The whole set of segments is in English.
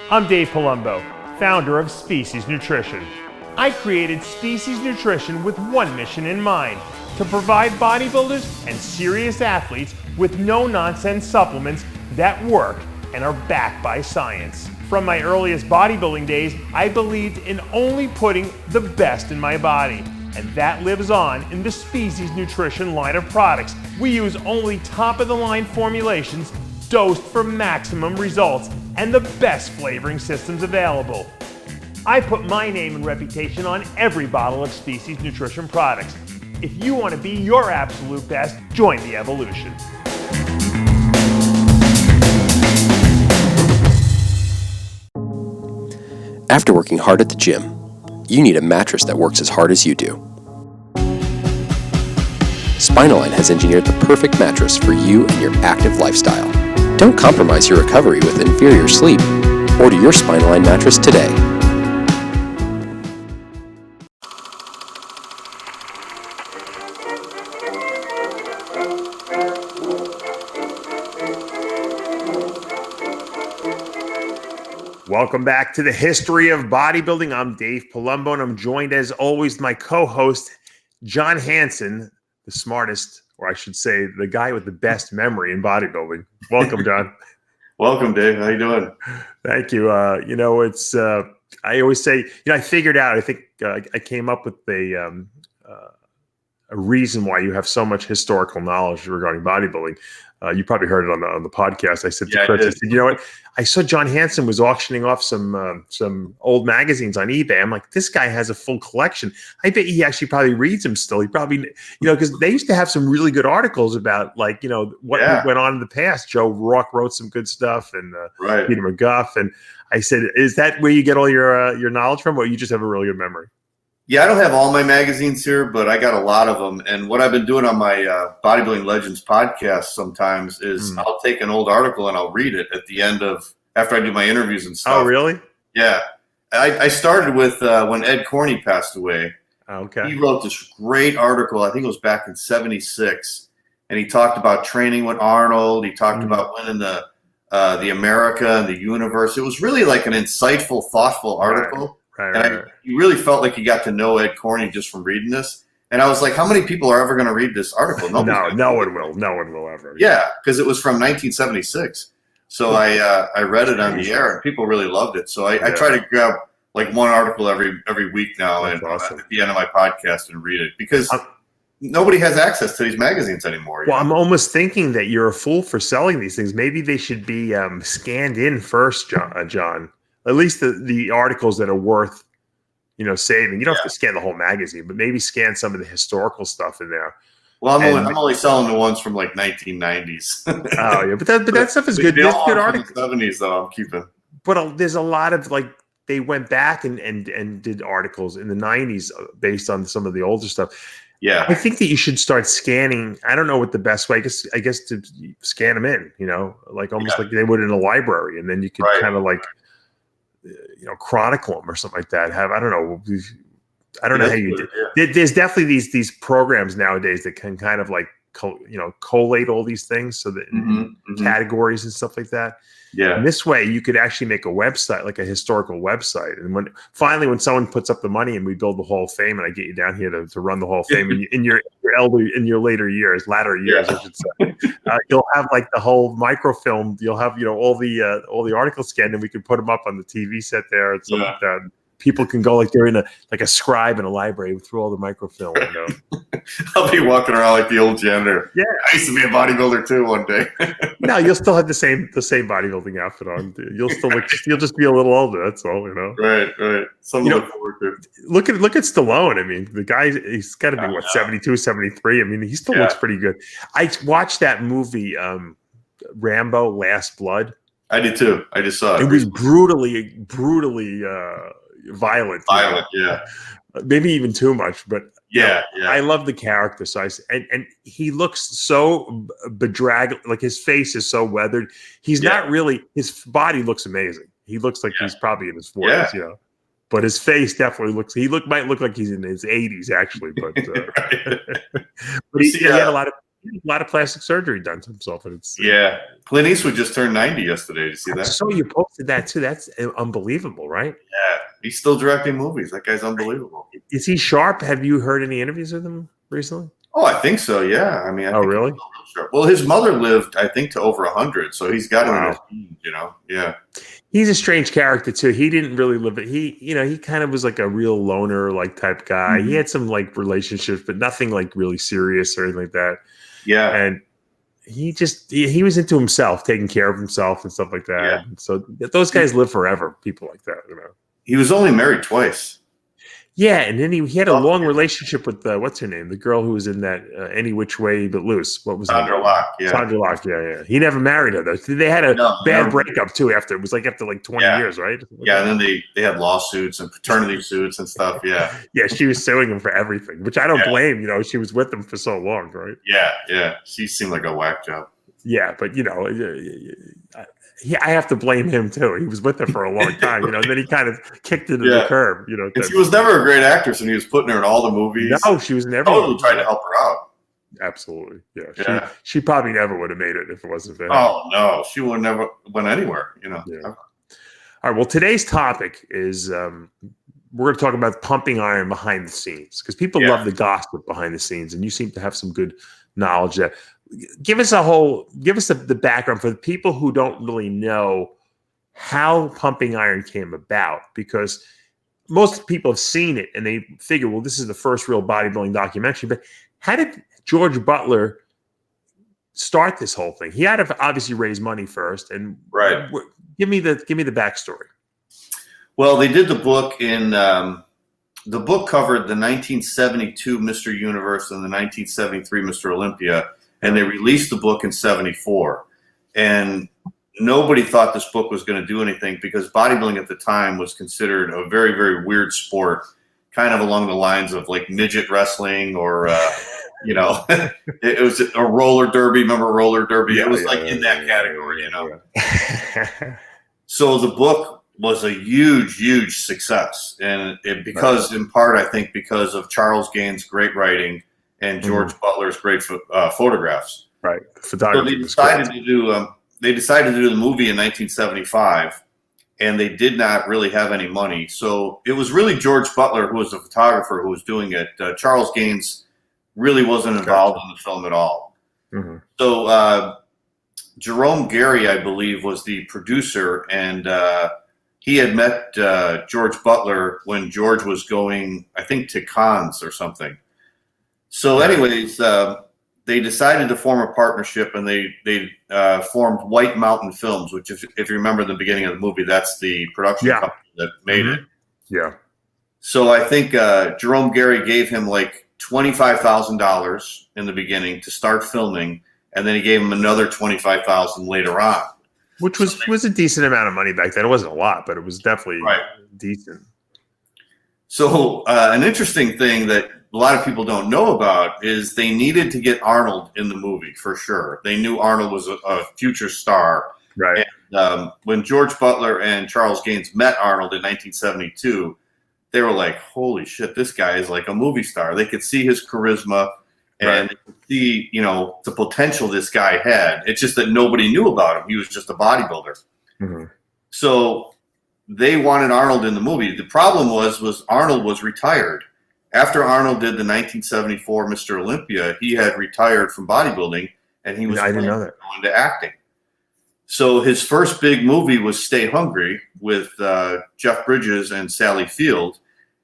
I'm Dave Palumbo, founder of Species Nutrition. I created Species Nutrition with one mission in mind: to provide bodybuilders and serious athletes with no-nonsense supplements that work and are backed by science. From my earliest bodybuilding days, I believed in only putting the best in my body, and that lives on in the Species Nutrition line of products. We use only top-of-the-line formulations dosed for maximum results and the best flavoring systems available. I put my name and reputation on every bottle of Species Nutrition products. If you want to be your absolute best, join the evolution. After working hard at the gym, you need a mattress that works as hard as you do. Spinalign has engineered the perfect mattress for you and your active lifestyle. Don't compromise your recovery with inferior sleep. Order your Spinalign mattress today. Welcome back to the History of Bodybuilding. I'm Dave Palumbo, and I'm joined as always my co-host, John Hansen, the smartest, or I should say, the guy with the best memory in bodybuilding. Welcome, John. Welcome, Dave. How you doing? Thank you. It's I always say, I figured out. I think I came up with a reason why you have so much historical knowledge regarding bodybuilding. You probably heard it on the podcast. I said to Chris, I said, you know what? I saw John Hansen was auctioning off some old magazines on eBay. I'm like, this guy has a full collection. I bet he actually probably reads them still. He probably, because they used to have some really good articles about what went on in the past. Joe Rourke wrote some good stuff, and Peter McGuff. And I said, is that where you get all your knowledge from, or you just have a really good memory? Yeah, I don't have all my magazines here, but I got a lot of them. And what I've been doing on my Bodybuilding Legends podcast sometimes is I'll take an old article and I'll read it at the end after I do my interviews and stuff. Oh, really? Yeah. I started with when Ed Corney passed away. Okay. He wrote this great article, I think it was back in '76, and he talked about training with Arnold. He talked about winning the America and the universe. It was really like an insightful, thoughtful article. Right. You really felt like you got to know Ed Corney just from reading this. And I was like, how many people are ever going to read this article? No one will. No one will ever. Yeah, because it was from 1976. So I read it on the air, and people really loved it. So I try to grab like one article every week now. That's awesome. At the end of my podcast and read it, because nobody has access to these magazines anymore. Well, I'm almost thinking that you're a fool for selling these things. Maybe they should be scanned in first, John. At least the articles that are worth, saving. You don't have to scan the whole magazine, but maybe scan some of the historical stuff in there. Well, I'm only selling the ones from like 1990s. Oh yeah, but that stuff is good. There's good articles. The 70s though, I'm keeping. But there's a lot of they went back and did articles in the 90s based on some of the older stuff. Yeah, I think that you should start scanning. I don't know what the best way. I guess to scan them in. Like almost like they would in a library, and then you could kind of chronicle them or something like that. I don't know how you do. Yeah. There's definitely these programs nowadays that can kind of collate all these things so that categories and stuff like that. Yeah. And this way you could actually make a website, like a historical website. And when someone puts up the money and we build the Hall of Fame, and I get you down here to run the Hall of Fame in your latter years, I should say, you'll have the whole microfilm. You'll have, all the articles scanned, and we can put them up on the TV set there and stuff like that. People can go like they're in a scribe in a library through all the microfilm. I'll be walking around like the old janitor. Yeah, I used to be a bodybuilder too one day. No, you'll still have the same bodybuilding outfit on. You'll still you'll just be a little older. That's all, Right. Something to look forward to. Look at Stallone. I mean, the guy, he's got to be 72, 73. I mean, he still looks pretty good. I watched that movie, Rambo: Last Blood. I did too. I just saw it. It was brutally violent. Yeah. Maybe even too much, but yeah. I love the character. So and he looks so bedraggled, like his face is so weathered. He's not really. His body looks amazing. He looks like he's probably in his 40s, But his face definitely might look like he's in his 80s actually. But but he had a lot of a lot of plastic surgery done to himself. And it's Clint Eastwood just turned 90 yesterday. Did you see that? So you posted that too. That's unbelievable, right? Yeah, he's still directing movies. That guy's unbelievable. Is he sharp? Have you heard any interviews with him recently? Oh, I think so. Yeah, I mean, I think really? Well, his mother lived, I think, to over 100, so he's got him in his genes, Yeah. He's a strange character too. He didn't really live it. He kind of was like a real loner like type guy. He had some like relationships, but nothing like really serious or anything like that. Yeah. And he was into himself, taking care of himself and stuff like that. Yeah. And so those guys live forever. People like that, He was only married twice. Yeah, and then he had a long relationship with what's her name, the girl who was in that Any Which Way But Loose. What was Sandra Locke? Yeah, Sandra Locke. Yeah. He never married her though. They had a bad breakup too. After 20 years, right? Yeah, and then they had lawsuits and paternity suits and stuff. Yeah, yeah. She was suing him for everything, which I don't blame. She was with him for so long, right? Yeah. She seemed like a whack job. Yeah, but I have to blame him too. He was with her for a long time, and then he kind of kicked it to the curb, And she was never a great actress, and he was putting her in all the movies. No, she was never. Totally tried to help her out. Absolutely, yeah. She probably never would have made it if it wasn't for him. Oh no, she would never went anywhere. Yeah. All right. Well, today's topic is we're going to talk about pumping iron behind the scenes because people love the gossip behind the scenes, and you seem to have some good knowledge there. Give us the background for the people who don't really know how pumping iron came about, because most people have seen it and they figure, well, this is the first real bodybuilding documentary. But how did George Butler start this whole thing? He had to obviously raise money first, and give me the backstory. Well, they did the book in the book covered the 1972 Mr. Universe and the 1973 Mr. Olympia. And they released the book in 74. And nobody thought this book was going to do anything because bodybuilding at the time was considered a very, very weird sport, kind of along the lines of like midget wrestling or, it was a roller derby. Remember roller derby? It was in that category, So the book was a huge, huge success. And because in part, I think because of Charles Gaines' great writing and George Butler's great photographs. Right. Photography. So they decided to do the movie in 1975, and they did not really have any money. So it was really George Butler who was the photographer who was doing it. Charles Gaines really wasn't involved in the film at all. Mm-hmm. So Jerome Gary, I believe, was the producer, and he had met George Butler when George was going, I think, to Cannes or something. So anyways, they decided to form a partnership, and they formed White Mountain Films, which if you remember the beginning of the movie, that's the production company that made it. Yeah. So I think Jerome Gary gave him like $25,000 in the beginning to start filming, and then he gave him another $25,000 later on. Which was a decent amount of money back then. It wasn't a lot, but it was definitely decent. So an interesting thing that a lot of people don't know about is they needed to get Arnold in the movie for sure. They knew Arnold was a future star. Right. And when George Butler and Charles Gaines met Arnold in 1972, they were like, holy shit, this guy is like a movie star. They could see his charisma and see, the potential this guy had. It's just that nobody knew about him. He was just a bodybuilder. Mm-hmm. So they wanted Arnold in the movie. The problem was Arnold was retired. After Arnold did the 1974 Mr. Olympia, he had retired from bodybuilding, and he was going into acting. So his first big movie was Stay Hungry with Jeff Bridges and Sally Field,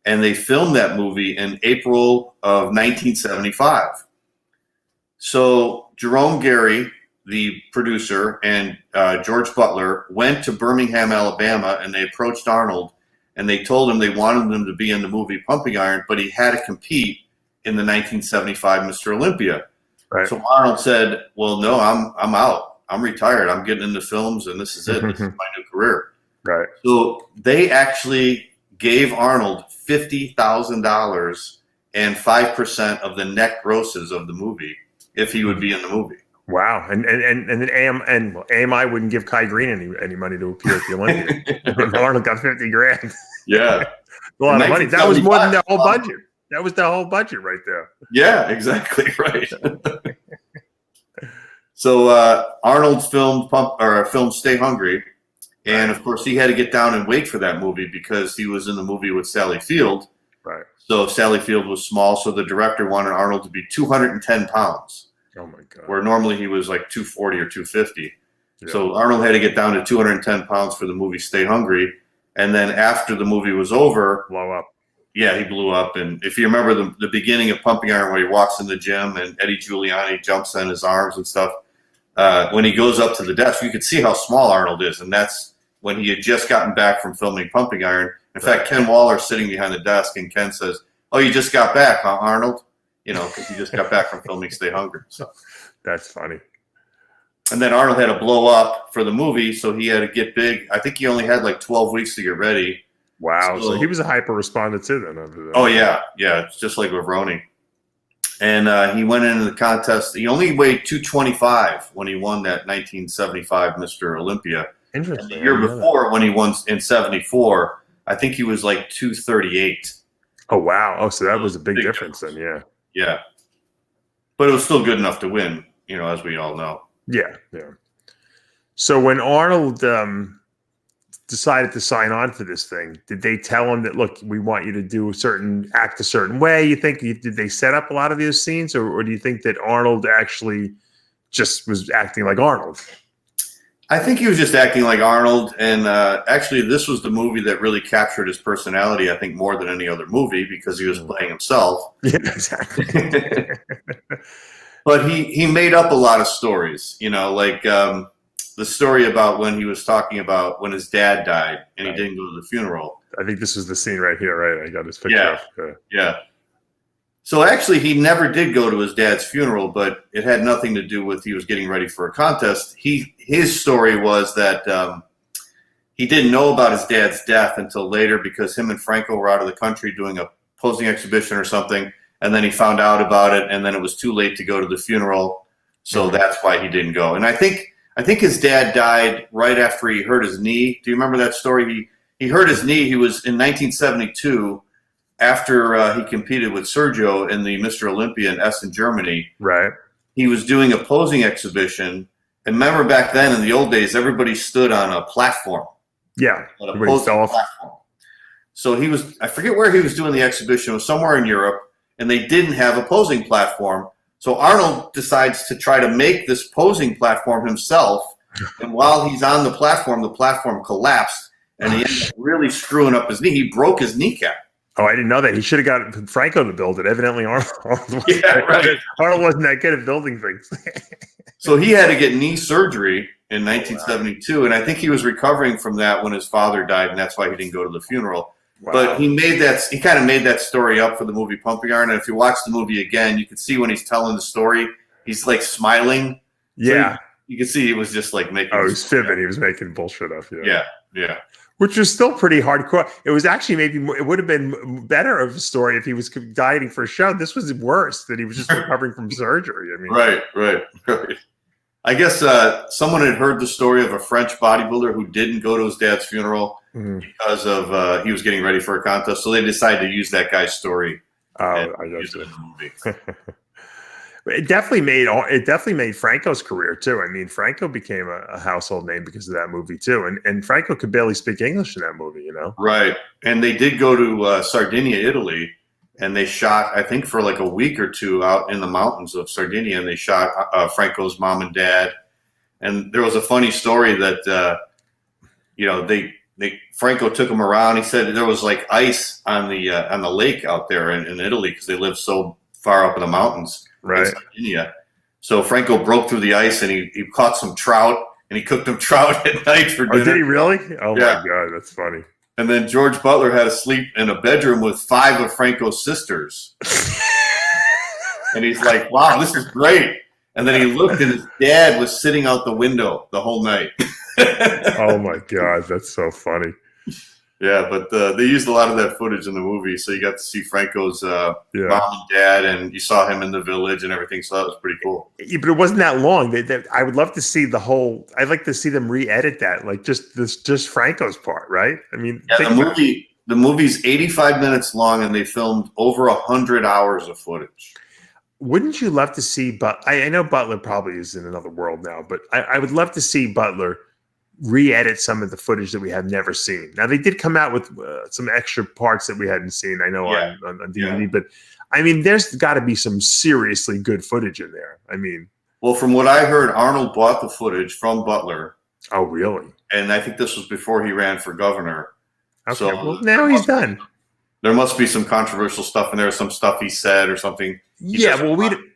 and they filmed that movie in April of 1975. So Jerome Gary, the producer, and George Butler went to Birmingham, Alabama, and they approached Arnold, and they told him they wanted him to be in the movie Pumping Iron, but he had to compete in the 1975 Mr. Olympia. Right. So Arnold said, well, no, I'm out. I'm retired. I'm getting into films, and this is it. This is my new career. Right. So they actually gave Arnold $50,000 and 5% of the net grosses of the movie if he would be in the movie. Wow. And then AMI wouldn't give Kai Green any money to appear at the Olympia. Arnold got $50,000. Yeah. A lot of money. That was more than their whole budget. That was the whole budget right there. Yeah, exactly. Right. So Arnold filmed Stay Hungry, and of course he had to get down and weight for that movie because he was in the movie with Sally Field. Right. So Sally Field was small, so the director wanted Arnold to be 210 pounds. Oh my God. Where normally he was like 240 or 250. Yeah. So Arnold had to get down to 210 pounds for the movie Stay Hungry. And then after the movie was over, Blow up. Yeah, he blew up. And if you remember the beginning of Pumping Iron, where he walks in the gym and Eddie Giuliani jumps on his arms and stuff, when he goes up to the desk, you could see how small Arnold is. And that's when he had just gotten back from filming Pumping Iron. In fact, Ken Waller's sitting behind the desk, and Ken says, "Oh, you just got back, huh, Arnold?" You know, because he just got back from filming Stay Hungry. So that's funny. And then Arnold had to blow up for the movie, so he had to get big. I think he only had like 12 weeks to get ready. Wow. So he was a hyper responder too then. Oh, yeah. Yeah. It's just like with Roney. And he went into the contest. He only weighed 225 when he won that 1975 Mr. Olympia. Interesting. And the year before, when he won in 74, I think he was like 238. Oh, wow. Oh, so that was a big difference then. Yeah. Yeah. But it was still good enough to win, you know, as we all know. Yeah. Yeah. So when Arnold decided to sign on for this thing, did they tell him that, look, we want you to do act a certain way? You think, did they set up a lot of those scenes, or do you think that Arnold actually just was acting like Arnold? I think he was just acting like Arnold. And actually, this was the movie that really captured his personality, I think, more than any other movie, because he was playing himself. Yeah, exactly. But he made up a lot of stories, you know, like the story about when he was talking about when his dad died and he didn't go to the funeral. I think this is the scene right here, right? I got his picture. Yeah. Yeah. So actually, he never did go to his dad's funeral, but it had nothing to do with he was getting ready for a contest. His story was that he didn't know about his dad's death until later, because him and Franco were out of the country doing a posing exhibition or something, and then he found out about it, and then it was too late to go to the funeral, so that's why he didn't go. And I think his dad died right after he hurt his knee. Do you remember that story? He hurt his knee. He was in 1972. After he competed with Sergio in the Mr. Olympia in Essen, Germany. Right. He was doing a posing exhibition. And remember back then in the old days, everybody stood on a platform. Yeah. On a posing platform. So I forget where he was doing the exhibition. It was somewhere in Europe, and they didn't have a posing platform. So Arnold decides to try to make this posing platform himself. And while he's on the platform collapsed, and he ended up really screwing up his knee. He broke his kneecap. Oh, I didn't know that. He should have got Franco to build it. Evidently, Arnold wasn't that good at building things. So he had to get knee surgery in 1972, and I think he was recovering from that when his father died, and that's why he didn't go to the funeral. Wow. But he kind of made that story up for the movie Pumping Iron, and if you watch the movie again, you can see when he's telling the story, he's like smiling. Yeah. So you can see he was just like making. Oh, he was fibbing. He was making bullshit up. Yeah. Yeah. Which was still pretty hardcore. It was actually it would have been better of a story if he was dieting for a show. This was worse, that he was just recovering from surgery. I mean, right. I guess someone had heard the story of a French bodybuilder who didn't go to his dad's funeral because of he was getting ready for a contest. So they decided to use that guy's story. Oh, I guess it in the movie. It definitely made Franco's career too. I mean, Franco became a household name because of that movie too, and Franco could barely speak English in that movie, you know. Right, and they did go to Sardinia, Italy, and they shot, I think, for like a week or two out in the mountains of Sardinia, and they shot Franco's mom and dad. And there was a funny story that Franco took him around. He said there was like ice on the lake out there in Italy because they lived so far up in the mountains. Right. In Sardinia. So Franco broke through the ice and he caught some trout and he cooked them trout at night for dinner. Oh, did he really? Oh yeah. My God, that's funny. And then George Butler had to sleep in a bedroom with 5 of Franco's sisters. And he's like, wow, this is great. And then he looked and his dad was sitting out the window the whole night. Oh my God, that's so funny. Yeah, but they used a lot of that footage in the movie, so you got to see Franco's mom and dad, and you saw him in the village and everything, so that was pretty cool. Yeah, but it wasn't that long. I would love to see the whole. I'd like to see them re-edit that, like just Franco's part, right? I mean, yeah, the movie's 85 minutes long, and they filmed over 100 hours of footage. wouldn't you love to see? But I know Butler probably is in another world now, but I would love to see Butler re-edit some of the footage that we have never seen. Now they did come out with some extra parts that we hadn't seen. I know on DVD, but I mean, there's got to be some seriously good footage in there. I mean, well, from what I heard, Arnold bought the footage from Butler. Oh, really? And I think this was before he ran for governor. Okay, so well, now he's done. There must be some controversial stuff in there, some stuff he said or something.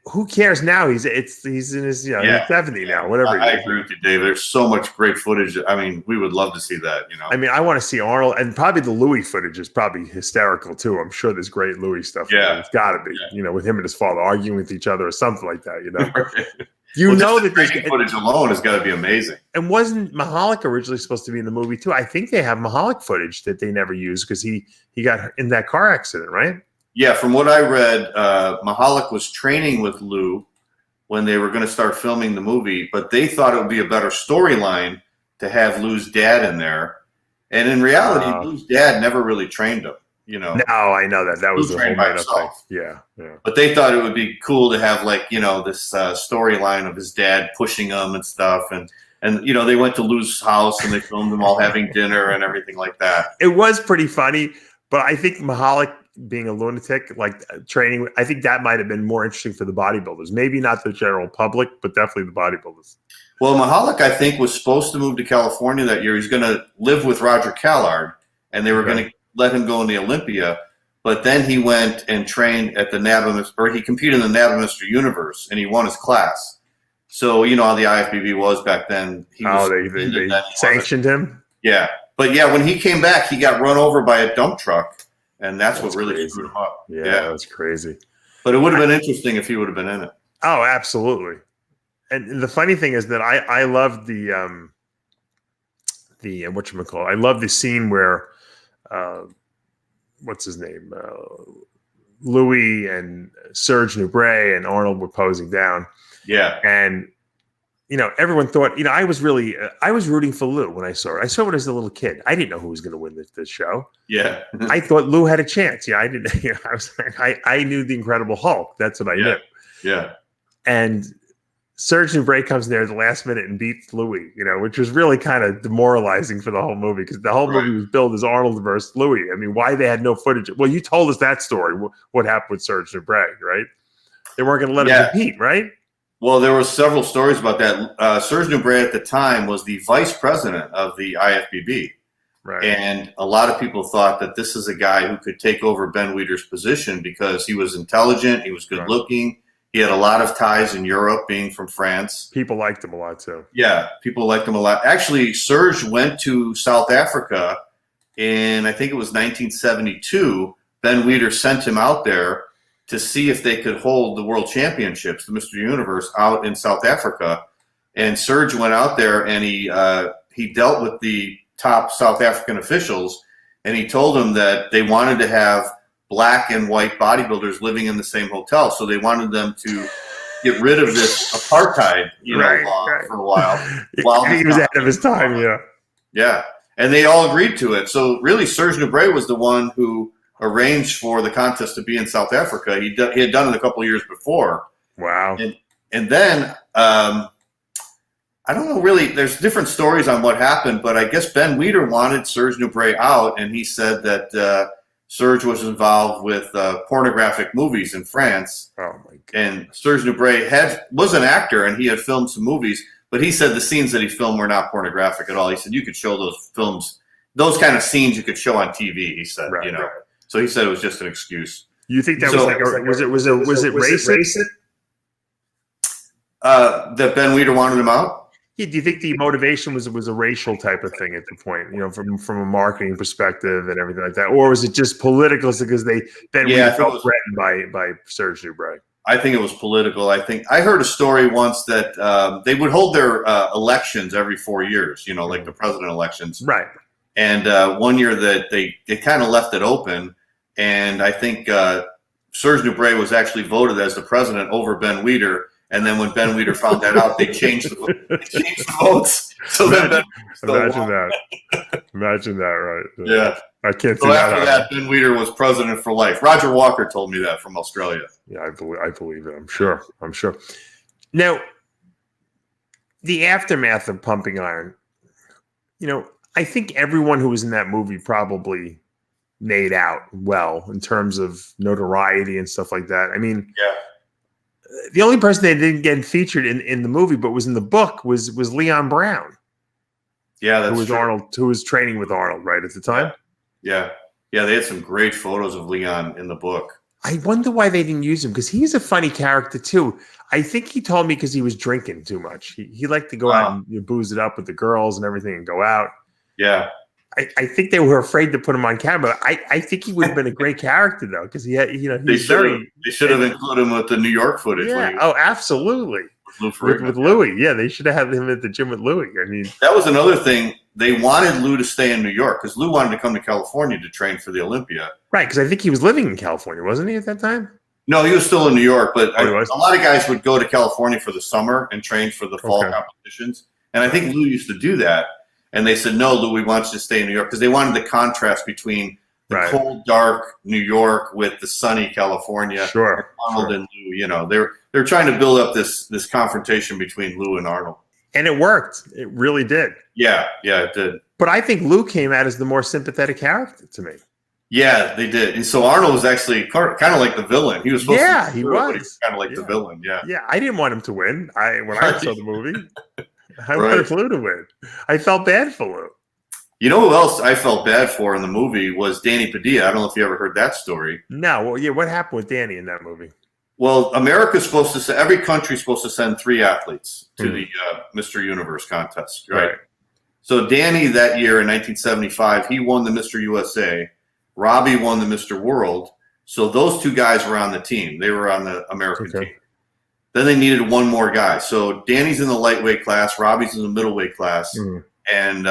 Who cares now? He's in his 70 now, whatever. I agree with you, David. There's so much great footage. I mean, we would love to see that. I mean, I want to see Arnold, and probably the Louis footage is probably hysterical too. I'm sure there's great Louis stuff. Yeah, it's got to be. With him and his father arguing with each other or something like that. That this footage alone has got to be amazing. And wasn't Mahalik originally supposed to be in the movie too? I think they have Mahalik footage that they never used because he got in that car accident, right? Yeah, from what I read, Mahalik was training with Lou when they were going to start filming the movie, but they thought it would be a better storyline to have Lou's dad in there. And in reality, Lou's dad never really trained him. No, I know that was the whole made-up thing. Yeah. But they thought it would be cool to have this storyline of his dad pushing him and stuff, and they went to Lou's house and they filmed them all having dinner and everything like that. It was pretty funny, but I think Mahalik being a lunatic, training, I think that might have been more interesting for the bodybuilders. Maybe not the general public, but definitely the bodybuilders. Well, Mahalik, I think, was supposed to move to California that year. He's going to live with Roger Callard, and they were going to let him go in the Olympia. But then he went and trained at he competed in the Nabomester Universe, and he won his class. So, how the IFBB was back then. They sanctioned him? Yeah. But, when he came back, he got run over by a dump truck. And that's what really screwed him up. Yeah, that's crazy. But it would have been interesting if he would have been in it. Oh, absolutely. And the funny thing is that I love the whatchamacallit. I love the scene where what's his name? Louis and Serge Nubret and Arnold were posing down. Yeah. And everyone thought, I was rooting for Lou when I saw it. I saw it as a little kid. I didn't know who was going to win this show. Yeah. I thought Lou had a chance. Yeah, I didn't. I was I knew the Incredible Hulk. That's what I knew. Yeah. And Serge Nubret comes in there at the last minute and beats Louis, which was really kind of demoralizing for the whole movie because the whole movie was billed as Arnold versus Louis. I mean, why they had no footage? Well, you told us that story. What happened with Serge Nubret, right? They weren't going to let him compete, right? Well, there were several stories about that. Serge Nubret at the time was the vice president of the IFBB. Right. And a lot of people thought that this is a guy who could take over Ben Weider's position because he was intelligent, he was good looking, he had a lot of ties in Europe, being from France. People liked him a lot too. Yeah, people liked him a lot. Actually, Serge went to South Africa in, I think it was 1972. Ben Weider sent him out there to see if they could hold the World Championships, the Mr. Universe, out in South Africa. And Serge went out there and he dealt with the top South African officials, and he told them that they wanted to have black and white bodybuilders living in the same hotel. So they wanted them to get rid of this apartheid, law for a while. He was ahead of his time, yeah. Yeah, and they all agreed to it. So really, Serge Nubret was the one who arranged for the contest to be in South Africa. He had done it a couple of years before. Wow. And then I don't know really. There's different stories on what happened, but I guess Ben Weider wanted Serge Nubret out, and he said that Serge was involved with pornographic movies in France. Oh my God. And Serge Nubret was an actor, and he had filmed some movies, but he said the scenes that he filmed were not pornographic at all. He said you could show those films, those kind of scenes you could show on TV. He said, Right. So he said it was just an excuse. You think that was it racist? That Ben Weider wanted him out? Yeah, do you think the motivation was a racial type of thing at the point, from a marketing perspective and everything like that, or was it just political because Ben Weider felt threatened by Serge Nubret? I think it was political. I heard a story once that they would hold their elections every 4 years, like the president elections, right? And one year that they kind of left it open, and I think Serge Nubret was actually voted as the president over Ben Weider. And then when Ben Weider found that out, they changed the votes. So imagine that, right? Yeah. I can't So see after that. Ben Weider was president for life. Roger Walker told me that from Australia. Yeah, I believe it. I'm sure. Now, the aftermath of Pumping Iron, I think everyone who was in that movie probably made out well in terms of notoriety and stuff like that. I mean, the only person that didn't get featured in the movie but was in the book was Leon Brown. Yeah, that's who was true. Arnold, who was training with Arnold right at the time. Yeah. They had some great photos of Leon in the book. I wonder why they didn't use him, because he's a funny character too. I think he told me because he was drinking too much. He liked to go out and booze it up with the girls and everything and go out. Yeah. I think they were afraid to put him on camera. I think he would have been a great character though, because he had, They should have included him with the New York footage. Yeah. Oh, absolutely. With Louis. Yeah, they should have had him at the gym with Louis. I mean, that was another thing. They wanted Lou to stay in New York because Lou wanted to come to California to train for the Olympia. Right, because I think he was living in California, wasn't he, at that time? No, he was still in New York, but a lot of guys would go to California for the summer and train for the fall competitions. And I think Lou used to do that. And they said, no, Lou, we want you to stay in New York, because they wanted the contrast between the cold, dark New York with the sunny California. Sure. Arnold and Lou, they're trying to build up this confrontation between Lou and Arnold. And it worked. It really did. Yeah, it did. But I think Lou came out as the more sympathetic character to me. Yeah, they did. And so Arnold was actually kind of like the villain. He was supposed to be kind of like the villain. Yeah. Yeah, I didn't want him to win. When I saw the movie, I wanted Lou to win. I felt bad for Lou. You know who else I felt bad for in the movie was Danny Padilla. I don't know if you ever heard that story. No. Well, yeah. What happened with Danny in that movie? Well, every country's supposed to send 3 athletes to the Mr. Universe contest, right? So Danny that year in 1975, he won the Mr. USA. Robbie won the Mr. World. So those 2 guys were on the team. They were on the American team. Then they needed one more guy. So Danny's in the lightweight class. Robbie's in the middleweight class. And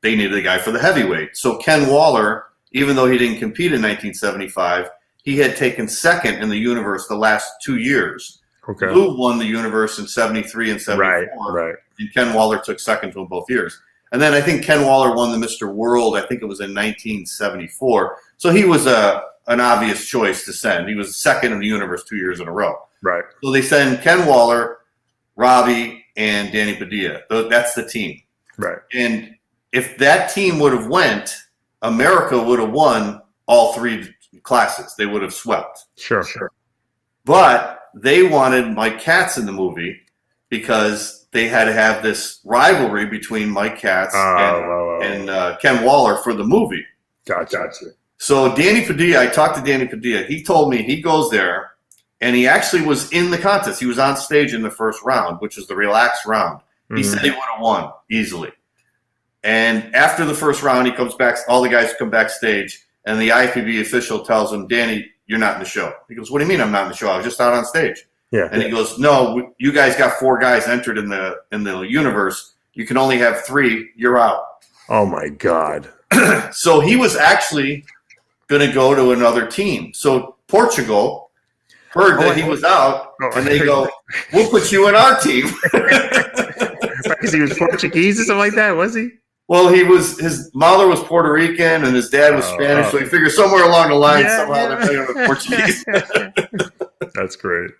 they needed a guy for the heavyweight. So Ken Waller, even though he didn't compete in 1975, he had taken second in the universe the last 2 years. Lou won the universe in 73 and 74. And Ken Waller took second to him both years. And then I think Ken Waller won the Mr. World. I think it was in 1974. So he was an obvious choice to send. He was second in the universe 2 years in a row. Right. So they send Ken Waller, Robbie, and Danny Padilla. That's the team. Right. And if that team would have went, America would have won all 3 classes. They would have swept. Sure. But they wanted Mike Katz in the movie because they had to have this rivalry between Mike Katz and Ken Waller for the movie. Gotcha. So Danny Padilla, I talked to Danny Padilla. He told me he goes there, and he actually was in the contest. He was on stage in the first round, which was the relaxed round. He said he would have won easily. And after the first round, he comes back. All the guys come backstage, and the IFBB official tells him, "Danny, you're not in the show." He goes, "What do you mean I'm not in the show? I was just out on stage." Yeah. And he goes, "No, you guys got 4 guys entered in the universe. You can only have 3. You're out." Oh my God. So he was actually going to go to another team. So Portugal heard that he was out, and they go, "We'll put you in our team." Because he was Portuguese or something like that, was he? Well, his mother was Puerto Rican and his dad was Spanish, so he figured somewhere along the line somehow they're playing with Portuguese. That's great.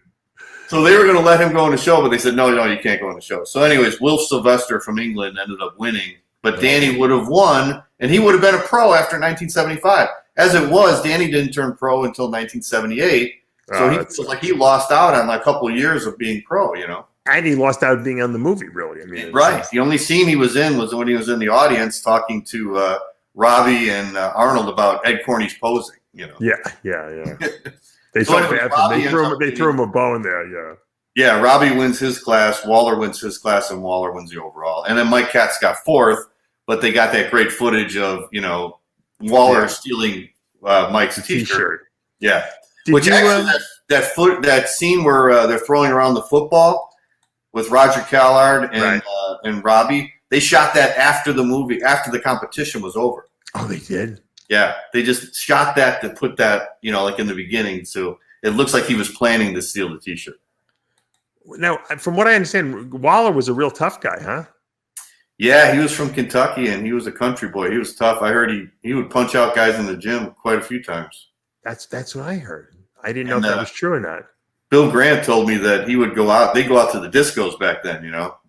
So they were going to let him go on the show, but they said, no, you can't go on the show. So anyways, Wilf Sylvester from England ended up winning, but Danny would have won, and he would have been a pro after 1975. As it was, Danny didn't turn pro until 1978, so he feels like he lost out on a couple of years of being pro, And he lost out being on the movie, really. I mean, right. The only scene he was in was when he was in the audience talking to Robbie and Arnold about Ed Corney's posing. Yeah. They felt bad for him. They threw him a bone there. Yeah. Yeah. Robbie wins his class, Waller wins his class, and Waller wins the overall. And then Mike Katz got 4th, but they got that great footage of Waller stealing Mike's T-shirt. Yeah. That scene where they're throwing around the football with Roger Callard and Robbie, they shot that after the movie, after the competition was over. Oh, they did? Yeah. They just shot that to put that, like in the beginning. So it looks like he was planning to steal the T-shirt. Now, from what I understand, Waller was a real tough guy, huh? Yeah, he was from Kentucky, and he was a country boy. He was tough. I heard he would punch out guys in the gym quite a few times. That's what I heard. I didn't know if that was true or not. Bill Grant told me that he would go out. They'd go out to the discos back then,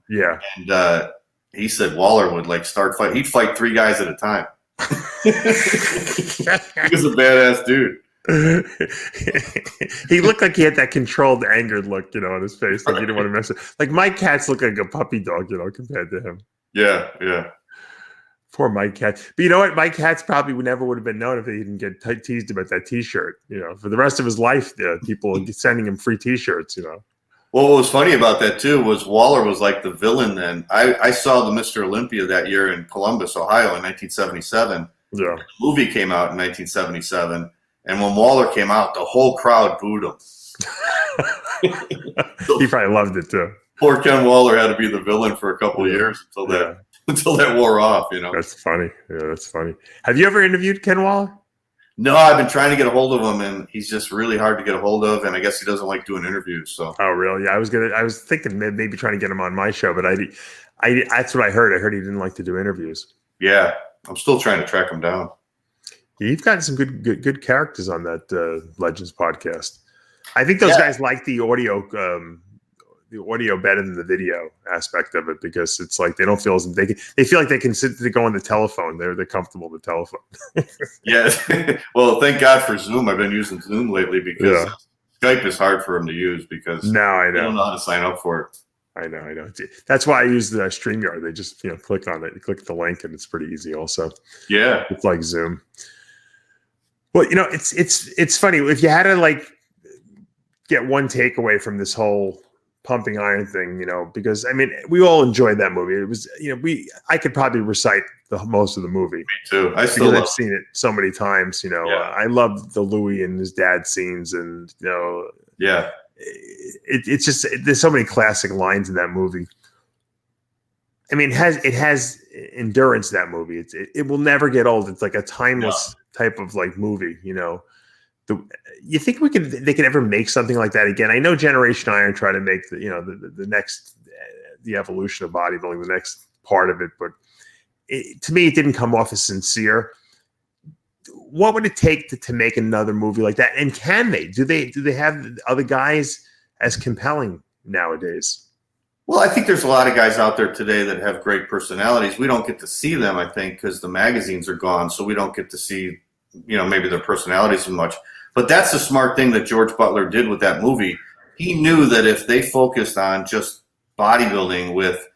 Yeah. And he said Waller would like start fight. He'd fight 3 guys at a time. He was a badass dude. He looked like he had that controlled, angered look, on his face. Like he didn't want to mess it. Like Mike Katz looked like a puppy dog, compared to him. Yeah, yeah. Poor Mike Katz. But you know what? Mike Katz probably never would have been known if he didn't get teased about that T-shirt. For the rest of his life, people sending him free T-shirts. Well, what was funny about that too was Waller was like the villain then. I saw the Mr. Olympia that year in Columbus, Ohio, in 1977. Yeah. The movie came out in 1977, and when Waller came out, the whole crowd booed him. He probably loved it too. Poor Ken Waller had to be the villain for a couple of years until that wore off. That's funny. Yeah, that's funny. Have you ever interviewed Ken Waller? No, I've been trying to get a hold of him, and he's just really hard to get a hold of. And I guess he doesn't like doing interviews. So. Oh, really? Yeah, I was thinking maybe trying to get him on my show, but I that's what I heard. I heard he didn't like to do interviews. Yeah, I'm still trying to track him down. You've got some good characters on that Legends podcast. I think those guys like the audio better than the video aspect of it, because it's like they don't feel as they feel like they can sit to go on the telephone. They're comfortable with the telephone. Yeah. Well, thank God for Zoom. I've been using Zoom lately because Skype is hard for them to use because I know. They don't know how to sign up for it. I know. That's why I use the StreamYard. They just click on it, you click the link, and it's pretty easy. Also, yeah, it's like Zoom. Well, it's funny if you had to get one takeaway from this whole pumping iron thing, because I mean, we all enjoyed that movie. It was, I could probably recite most of the movie. Me too. I've seen it so many times. I love the Louis and his dad scenes, and yeah, it's just there's so many classic lines in that movie. I mean, it has endurance. That movie, it will never get old. It's like a timeless type of movie. You think they could ever make something like that again? I know Generation Iron tried to make the next the evolution of bodybuilding, the next part of it, but to me, it didn't come off as sincere. What would it take to make another movie like that? And can they? Do they have other guys as compelling nowadays? Well, I think there's a lot of guys out there today that have great personalities. We don't get to see them, I think, because the magazines are gone, so we don't get to see maybe their personalities as much. But that's the smart thing that George Butler did with that movie. He knew that if they focused on just bodybuilding with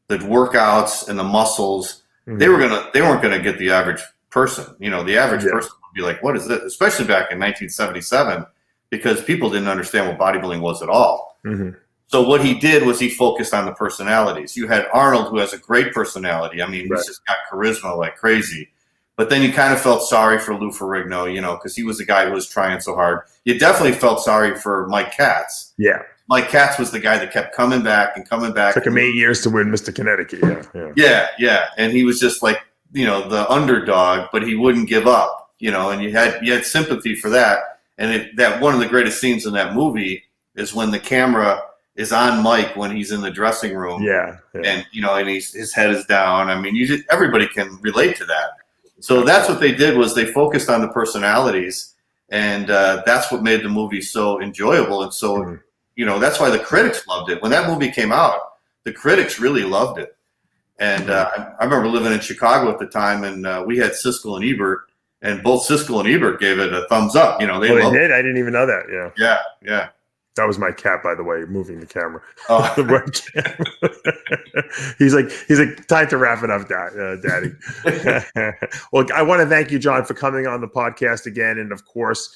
the workouts and the muscles, they weren't gonna get the average person. The average person would be like, "What is this?" Especially back in 1977, because people didn't understand what bodybuilding was at all. Mm-hmm. So what he did was he focused on the personalities. You had Arnold, who has a great personality. I mean, he's just got charisma like crazy. But then you kind of felt sorry for Lou Ferrigno, because he was the guy who was trying so hard. You definitely felt sorry for Mike Katz. Yeah. Mike Katz was the guy that kept coming back and coming back. Took him 8 years to win Mr. Connecticut. Yeah. And he was just like, the underdog, but he wouldn't give up, and you had sympathy for that. And that one of the greatest scenes in that movie is when the camera is on Mike when he's in the dressing room. Yeah. And, and his head is down. I mean, everybody can relate to that. So that's what they did, was they focused on the personalities, and that's what made the movie so enjoyable. And so, that's why the critics loved it. When that movie came out, the critics really loved it. And I remember living in Chicago at the time, and we had Siskel and Ebert, and both Siskel and Ebert gave it a thumbs up. They did? I didn't even know that. Yeah. That was my cat, by the way, moving the camera. Oh. The right camera. He's like, time to wrap it up, Daddy. Well, I want to thank you, John, for coming on the podcast again, and of course,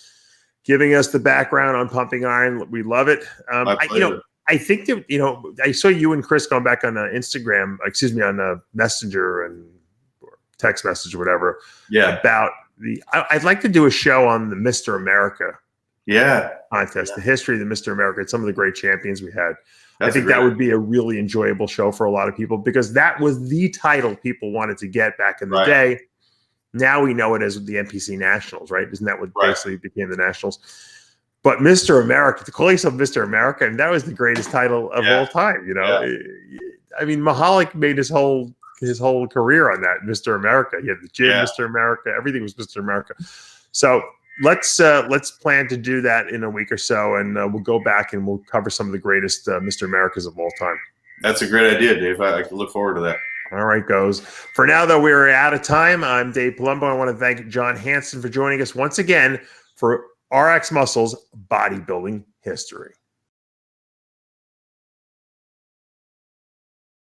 giving us the background on pumping iron. We love it. I think that I saw you and Chris going back on Instagram, on Messenger and or text message or whatever. Yeah. About I'd like to do a show on the Mr. America. Contest, the history of the Mr. America, and some of the great champions we had. I think that would be a really enjoyable show for a lot of people, because that was the title people wanted to get back in the day. Now we know it as the NPC Nationals, right? Isn't that what basically became the Nationals? But Mr. America, to call yourself Mr. America, and that was the greatest title of all time. I mean, Mahalik made his whole his whole career on that. Mr. America. He had the gym, Mr. America. Everything was Mr. America. So let's plan to do that in a week or so, and we'll go back and we'll cover some of the greatest Mr. Americas of all time. That's a great idea, Dave. I can look forward to that. All right, goes. For now, though, we're out of time. I'm Dave Palumbo. I want to thank John Hansen for joining us once again for RX Muscle's Bodybuilding History.